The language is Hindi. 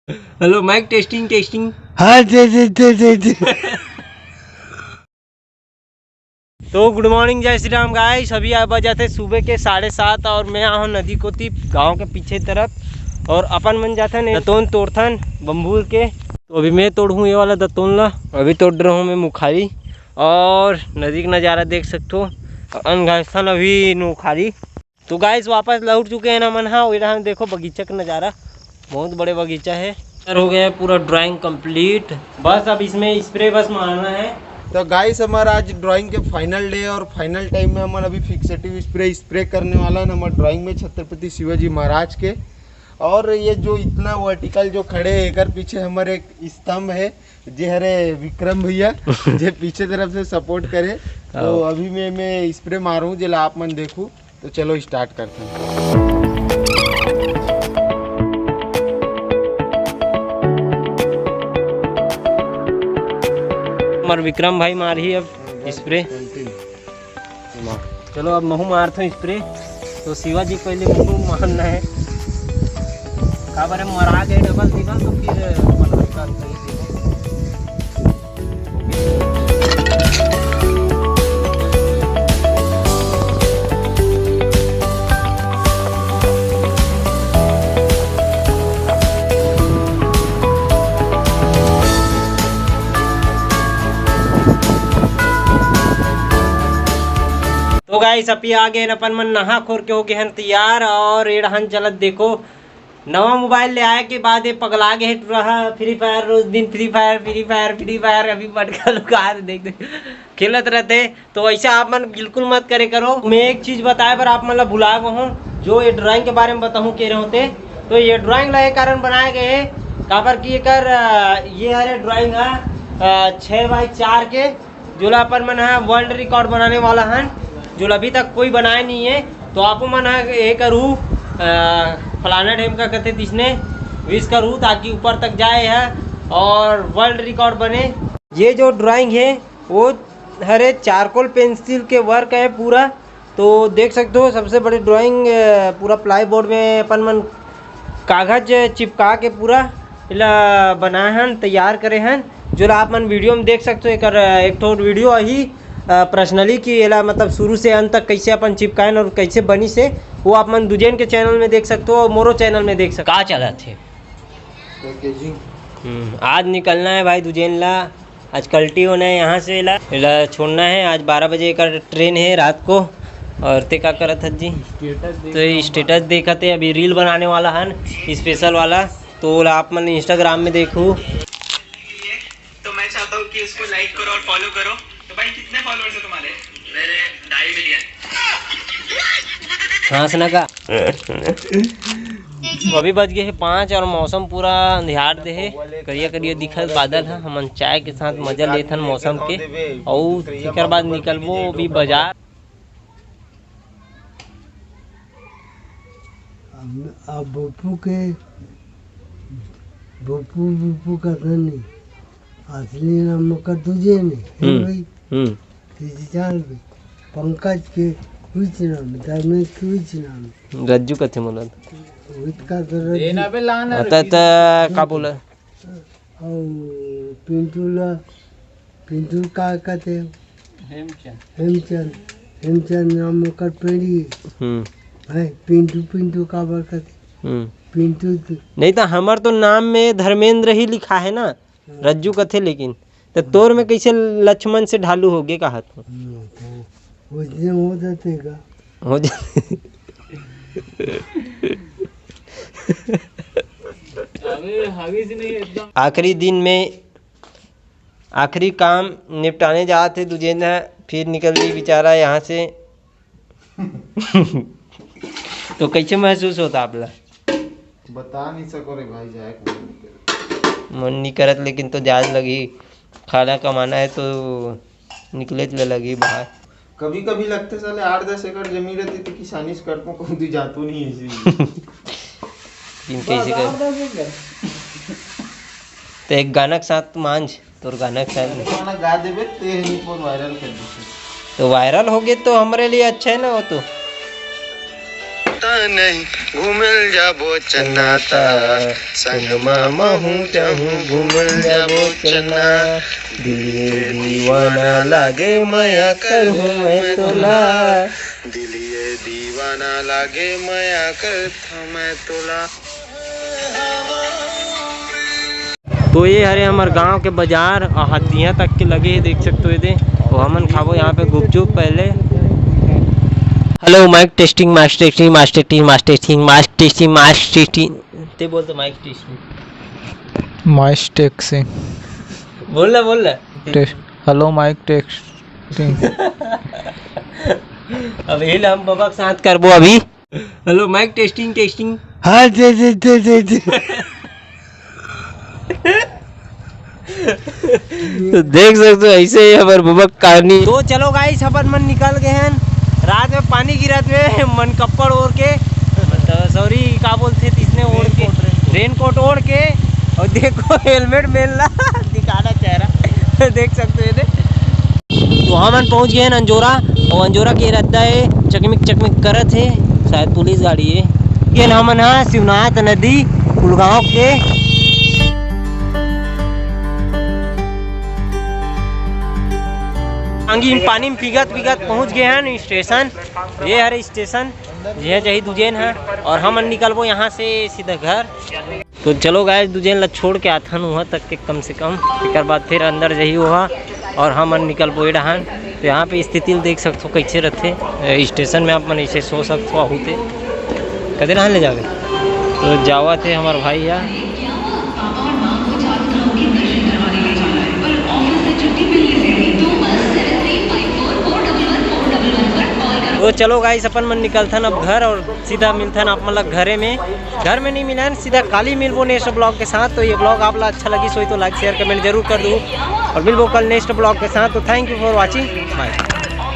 Hello mic testing testing. हाँ दे। तो गुड मॉर्निंग, जय श्री राम गाइस। अभी आ बजे थे सुबह के 7:30 और मैं आऊँ नदी कोती गांव के पीछे तरफ और अपन मन जाते हैं दतोन तोड़थन बम्बूर के। तो अभी मैं तोड़ूँ ये वाला दतोन ला। अभी तोड़ रहा हूँ मैं मुखारी और नदी का नज़ारा देख सकते हो। अनघास्थन अभी मुखारी। तो गाइस वापस लौट चुके हैं ना मन। हाँ वही देखो बगीचा का नज़ारा, बहुत बड़े बगीचा है। हो गया पूरा ड्राइंग कंप्लीट, बस अब इसमें स्प्रे बस मारना है। तो गाइस हमारा आज ड्राइंग के फाइनल डे और फाइनल टाइम में हमारा अभी फिक्सेटिव स्प्रे करने वाला है हमारे ड्राइंग में छत्रपति शिवाजी महाराज के। और ये जो इतना वर्टिकल जो खड़े है एक पीछे हमारे एक स्तंभ है जे हरे विक्रम भैया जे पीछे तरफ से सपोर्ट करे। तो अभी मैं स्प्रे मारूं जिला आप मन देखूं। तो चलो स्टार्ट करते हैं। हमारे विक्रम भाई मार ही अब स्प्रे। चलो अब महू मारते हैं स्प्रे। तो शिवाजी पहले महू मारना है। का बारे मरा गए डबल दिखा तो फिर तो गाइस अभी आ गए अपन मन नहा खोर के हो गए हैं तैयार। और एडहन चलत देखो नवा मोबाइल ले आए के बाद ये पगला गए रहा फ्री फायर। रोज दिन फ्री फायर अभी पटका लुका देख खेलत रहते। तो ऐसा आप मन बिल्कुल मत करे करो। मैं एक चीज बताए पर आप मतलब भुला गए हूँ जो ये ड्राइंग के बारे में बताऊँ कह रहे होते। तो ये ड्राइंग ला कारण बनाए गए है काबर की कर ये हरे ड्राइंग है 6x4 के जो अपन मन है वर्ल्ड रिकॉर्ड बनाने वाला है जो अभी तक कोई बनाया नहीं है। तो आप मन ये करूँ फलाना टाइम का कहते इसने विश करूँ ताकि ऊपर तक जाए है और वर्ल्ड रिकॉर्ड बने। ये जो ड्राइंग है वो हरे चारकोल पेंसिल के वर्क है पूरा। तो देख सकते हो सबसे बड़ी ड्राइंग पूरा प्लाई बोर्ड में अपन मन कागज चिपका के पूरा बनाए हैं तैयार करे हैं जो आप मन वीडियो में देख सकते हो। एक ठो वीडियो ही पर्सनली कि एला मतलब शुरू से अंत तक कैसे अपन चिपकाएं और कैसे बनी से वो आप मन दुजेन के चैनल में देख सकते हो और मोरो चैनल में देख सकते हो। कहाँ चला थे आज निकलना है भाई दुजेन ला। आज कल्टी होना है यहाँ से एला छोड़ना है। आज 12 बजे का ट्रेन है रात को। और ते का करत जी तो स्टेटस देखा थे अभी रील बनाने वाला है स्पेशल वाला। तो आप मन इंस्टाग्राम में देखूँ तो मैं चाहता हूँ कि इसको लाइक करो और फॉलो करो। तो भाई कितने फॉलोअर्स है तुम्हारे? मेरे 2.5 मिलियन। हाँ सुना का अभी बज गए हैं 5 और मौसम पूरा अंधियार दे है। करिया करिया दिखत बादल है। हम चाय के साथ मजा लेथन मौसम के और एक बाद निकलबो अभी बाजार। अब बप्पू का धनी असली नाम कर तुझे नहीं चाल पंकज के कुछ नाम धर्मेश के कुछ नाम रज्जू कथे मोला का का बोला पिंटू का कहते हेमचंद नाम कर पेड़ी है। पिंटू का बरकत पिंटू नहीं तो हमार तो नाम में धर्मेंद्र ही लिखा है ना रज्जू कथे। लेकिन तो तोर में कैसे लक्ष्मण से ढालू हो गए कहा तो हो जाते का हो जाते। आखिरी दिन में आखिरी काम निपटाने जाते दूजे न फिर निकल गई बेचारा यहाँ से। तो कैसे महसूस होता आप ला? बता नहीं सको रे भाई जाए मन नहीं करत लेकिन तो जाज लगी। खाना कमाना है तो निकले चले लगी बाहर। कभी कभी लगते साले 8-10 एकड़ जमीन रहती थी किसानी से करता हूँ कभी जातू नहीं है कैसे कर तो एक गाना के साथ मांझ तो गाना के साथ गाना गा देबे तो वायरल कर दे तो वायरल हो गए तो हमारे लिए अच्छा है ना। वो तो नहीं घूमल जाबो चन्नाता संग मामा हूँ चाहूँ घूमल जाबो चन्ना दिलिए दीवाना लागे माया करूँ मैं तोला दिलिए दीवाना लागे माया कर था मैं तोला। तो ये हरे हमारे गांव के बाजार और हत्तियाँ तक के लगे देख सकते हो दे तो हमन खाबो यहाँ पे गुपचुप पहले। Hello mic testing mic testing mic testing mic testing mic testing mic testing ते बोल तो माइक टेस्टिंग माइक टेक्सिंग बोल रहा हेलो माइक टेक्सिंग अब ये हम बाबा के साथ करबो अभी। हेलो माइक टेस्टिंग टेस्टिंग हाँ जे तो देख सकते हो ऐसे ही हमारे बाबा कहानी। तो चलो गाइस अपन मन निकल गए हैं रात में पानी गिरत में मन कपड़ ओढ़ के सॉरी क्या बोलते थे इसने ओढ़ के रेन कोट ओढ़ के और देखो हेलमेट मेलना दिखाना चेहरा देख सकते हो। तो हम पहुंच गए हैं अंजोरा और अंजोरा के रद्दा है चकमिक करत है शायद पुलिस गाड़ी है। ये हमन हाँ शिवनाथ नदी कुलगांव के पानी में पिगत पहुंच गए हैं स्टेशन। ये हरे स्टेशन ये चाहिए दुजेन है और हम निकलबो यहाँ से सीधा घर। तो चलो गाइस दुजेन ला छोड़ के आथन वहाँ तक के कम से कम एक बाद फिर अंदर जही हुआ और हम निकलबो डहान। तो यहाँ पे स्थिति देख सकते हो कैसे रहते स्टेशन में आप मन ऐसे सो सकते हो होते कदे नहा ले जावे। तो जावा थे हमारे भाई यहाँ तो चलो गाइस अपन मन निकलथन अब घर और सीधा मिलथन आप मतलब घर में नहीं मिलन सीधा खाली मिलबो नेक्स्ट ब्लॉग के साथ। तो ये ब्लॉग आप ला अच्छा लगी सोई तो लाइक शेयर कमेंट जरूर कर दो और मिलबो कल नेक्स्ट ब्लॉग के साथ। तो thank you for watching bye.